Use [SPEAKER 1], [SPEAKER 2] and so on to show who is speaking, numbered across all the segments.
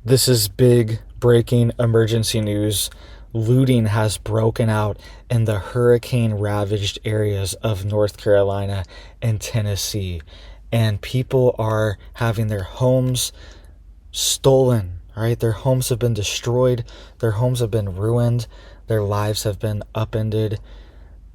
[SPEAKER 1] This is big breaking emergency news. Looting has broken out in the hurricane ravaged areas of North Carolina and Tennessee, and people are having their homes stolen. All right, their homes have been destroyed, their homes have been ruined, their lives have been upended,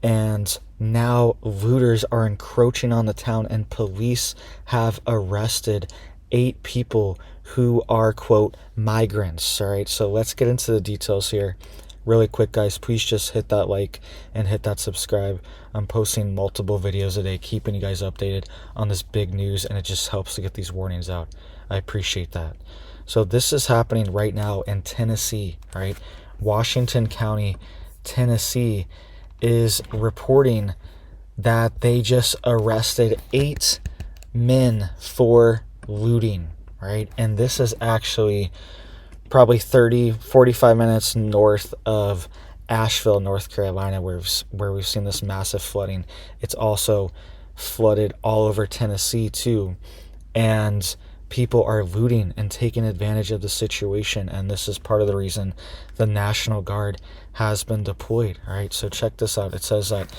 [SPEAKER 1] and now looters are encroaching on the town, and police have arrested 8 people who are, quote, migrants. All right, so let's get into the details here really quick, guys. Please just hit that like and hit that subscribe. I'm posting multiple videos a day, keeping you guys updated on this big news, and it just helps to get these warnings out. I appreciate that. So this is happening right now in Tennessee. All right, Washington County, Tennessee is reporting that they just arrested 8 men for looting, right? And this is actually probably 45 minutes north of Asheville, North Carolina, where we've seen this massive flooding. It's also flooded all over Tennessee too. And people are looting and taking advantage of the situation, and this is part of the reason the National Guard has been deployed. All right, so check this out. It says that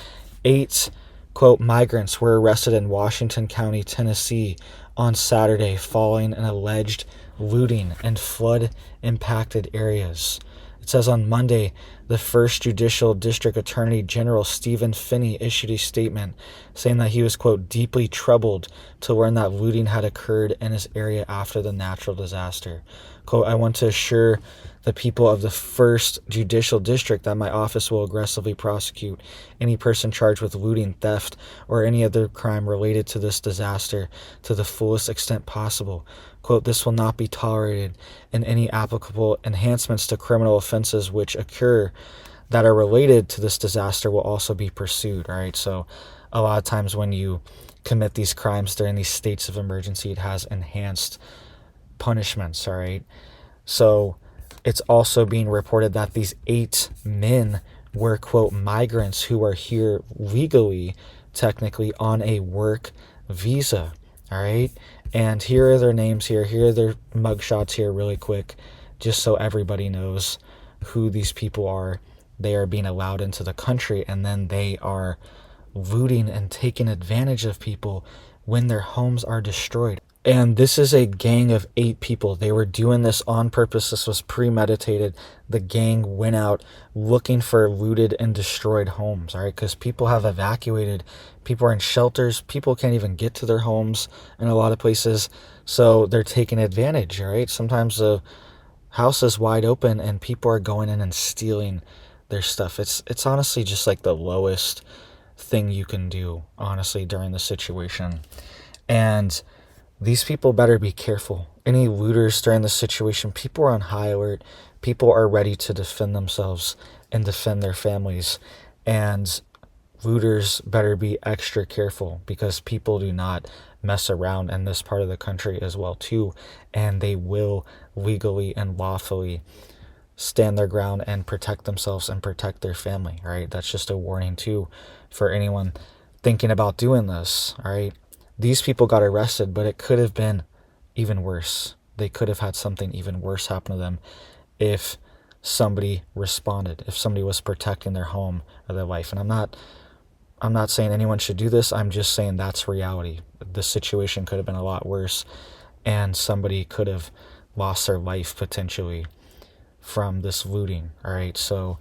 [SPEAKER 1] 8, quote, migrants were arrested in Washington County, Tennessee on Saturday following an alleged looting in flood impacted areas. It says on Monday, the First Judicial District Attorney General Stephen Finney issued a statement saying that he was, quote, deeply troubled to learn that looting had occurred in his area after the natural disaster. Quote, I want to assure the people of the First Judicial District that my office will aggressively prosecute any person charged with looting, theft, or any other crime related to this disaster to the fullest extent possible. Quote, this will not be tolerated, and any applicable enhancements to criminal offenses which occur that are related to this disaster will also be pursued. All right, so a lot of times when you commit these crimes during these states of emergency, it has enhanced punishments. All right, so it's also being reported that these 8 men were, quote, migrants who are here legally, technically on a work visa. All right, and here are their names here are their mugshots here really quick, just so everybody knows who these people are. They are being allowed into the country, and then they are looting and taking advantage of people when their homes are destroyed. And this is a gang of 8 people. They were doing this on purpose. This was premeditated. The gang went out looking for looted and destroyed homes, all right? Because people have evacuated. People are in shelters. People can't even get to their homes in a lot of places. So they're taking advantage, all right? Sometimes the house is wide open and people are going in and stealing their stuff. It's honestly just like the lowest thing you can do, honestly, during the situation. And these people better be careful. Any looters during the situation, people are on high alert. People are ready to defend themselves and defend their families. And looters better be extra careful, because people do not mess around in this part of the country as well too. And they will legally and lawfully stand their ground and protect themselves and protect their family. All right, that's just a warning too for anyone thinking about doing this. All right, these people got arrested, but it could have been even worse. They could have had something even worse happen to them if somebody responded, if somebody was protecting their home or their life. And I'm not saying anyone should do this. I'm just saying that's reality. The situation could have been a lot worse, and somebody could have lost their life potentially from this looting. All right, so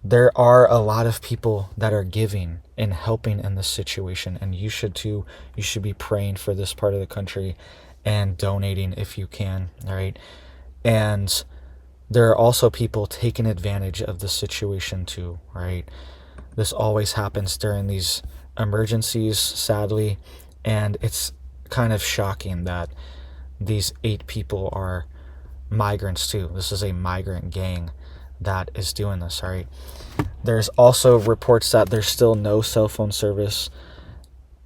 [SPEAKER 1] there are a lot of people that are giving and helping in this situation, and you should too. You should be praying for this part of the country and donating if you can. All right, and there are also people taking advantage of the situation too. Right, this always happens during these emergencies, sadly, and it's kind of shocking that these 8 people are migrants too. This is a migrant gang that is doing this. All right, there's also reports that there's still no cell phone service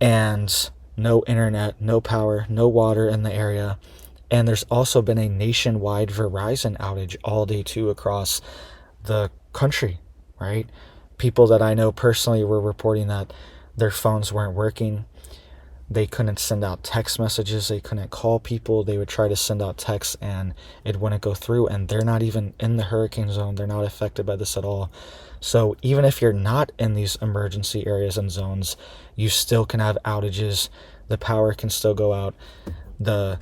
[SPEAKER 1] and no internet, no power, no water in the area. And there's also been a nationwide Verizon outage all day too across the country, right? People that I know personally were reporting that their phones weren't working. They couldn't send out text messages. They couldn't call people. They would try to send out texts and it wouldn't go through. And they're not even in the hurricane zone. They're not affected by this at all. So even if you're not in these emergency areas and zones, you still can have outages. The power can still go out. The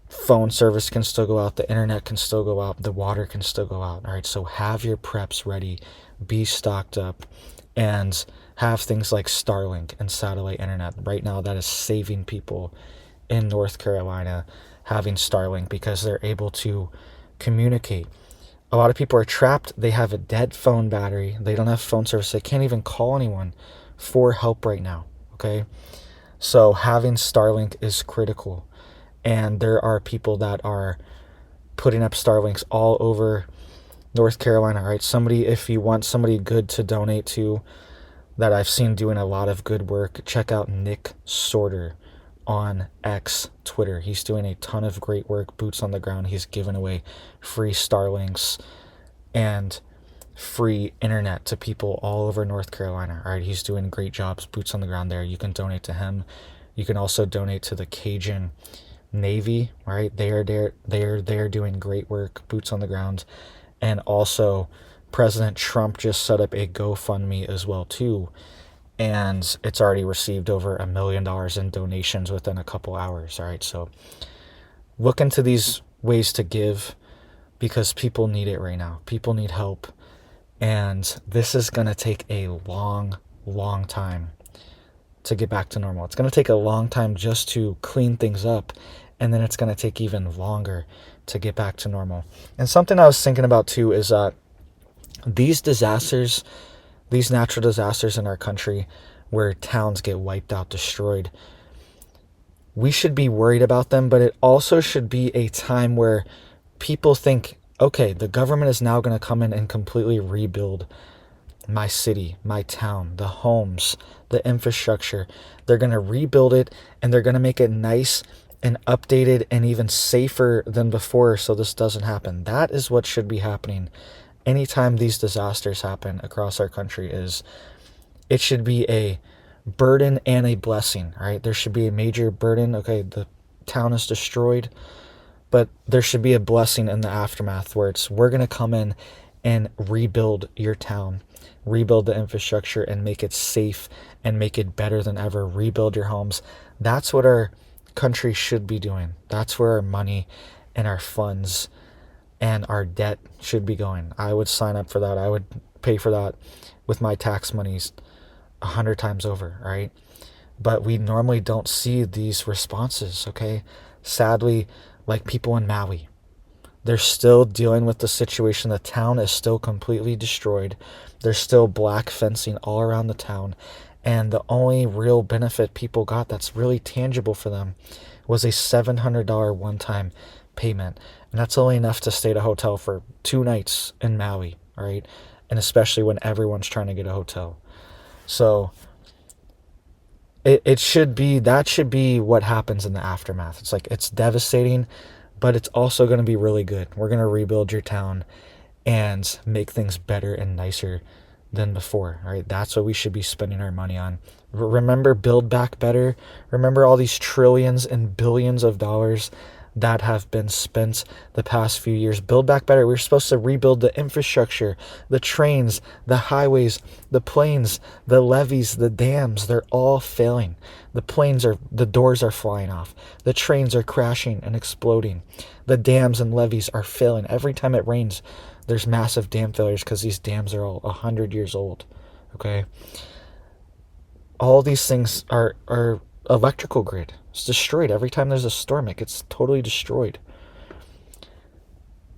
[SPEAKER 1] phone service can still go out. The internet can still go out. The water can still go out. All right. So have your preps ready. Be stocked up. And have things like Starlink and satellite internet. Right now, that is saving people in North Carolina, having Starlink, because they're able to communicate. A lot of people are trapped. They have a dead phone battery. They don't have phone service. They can't even call anyone for help right now. Okay. So having Starlink is critical. And there are people that are putting up Starlinks all over North Carolina, right? Somebody, if you want somebody good to donate to, that I've seen doing a lot of good work, check out Nick Sorter on X, Twitter. He's doing a ton of great work, boots on the ground. He's giving away free Starlinks and free internet to people all over North Carolina. All right, he's doing great jobs, boots on the ground there. You can donate to him. You can also donate to the Cajun Navy, right? They are doing great work, boots on the ground. And also President Trump just set up a GoFundMe as well too, and it's already received over $1 million in donations within a couple hours. All right, so look into these ways to give, because people need it right now. People need help, and this is going to take a long time to get back to normal. It's going to take a long time just to clean things up, and then it's going to take even longer to get back to normal. And something I was thinking about too is that these disasters, these natural disasters in our country where towns get wiped out, destroyed, we should be worried about them, but it also should be a time where people think, okay, the government is now going to come in and completely rebuild my city, my town, the homes, the infrastructure. They're going to rebuild it, and they're going to make it nice and updated and even safer than before, so this doesn't happen. That is what should be happening anytime these disasters happen across our country. Is it should be a burden and a blessing, right? There should be a major burden. Okay, the town is destroyed, but there should be a blessing in the aftermath where we're going to come in and rebuild your town, rebuild the infrastructure and make it safe and make it better than ever, rebuild your homes. That's what our country should be doing. That's where our money and our funds and our debt should be going. I would sign up for that. I would pay for that with my tax monies 100 times over, right? But we normally don't see these responses, okay? Sadly, like people in Maui, they're still dealing with the situation. The town is still completely destroyed. There's still black fencing all around the town. And the only real benefit people got that's really tangible for them was a $700 one-time payment. And that's only enough to stay at a hotel for 2 nights in Maui, all right? And especially when everyone's trying to get a hotel. So it should be, that should be what happens in the aftermath. It's like, it's devastating, but it's also going to be really good. We're going to rebuild your town and make things better and nicer than before, all right? That's what we should be spending our money on. Remember, Build Back Better. Remember all these trillions and billions of dollars that have been spent the past few years. Build Back Better. We're supposed to rebuild the infrastructure, the trains, the highways, the planes, the levees, the dams. They're all failing. The doors are flying off. The trains are crashing and exploding. The dams and levees are failing. Every time it rains, there's massive dam failures because these dams are all 100 years old. Okay. All these things are electrical grid. It's destroyed. Every time there's a storm, it gets totally destroyed.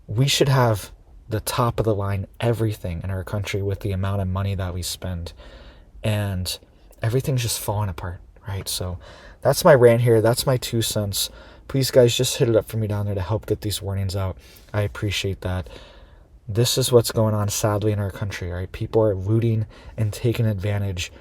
[SPEAKER 1] We should have the top of the line everything in our country with the amount of money that we spend. And everything's just falling apart, right? So that's my rant here. That's my 2 cents. Please, guys, just hit it up for me down there to help get these warnings out. I appreciate that. This is what's going on, sadly, in our country, right? People are looting and taking advantage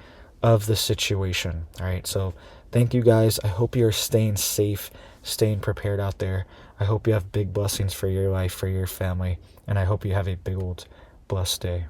[SPEAKER 1] of the situation, all right? So thank you, guys. I hope you're staying safe, staying prepared out there. I hope you have big blessings for your life, for your family, and I hope you have a big old blessed day.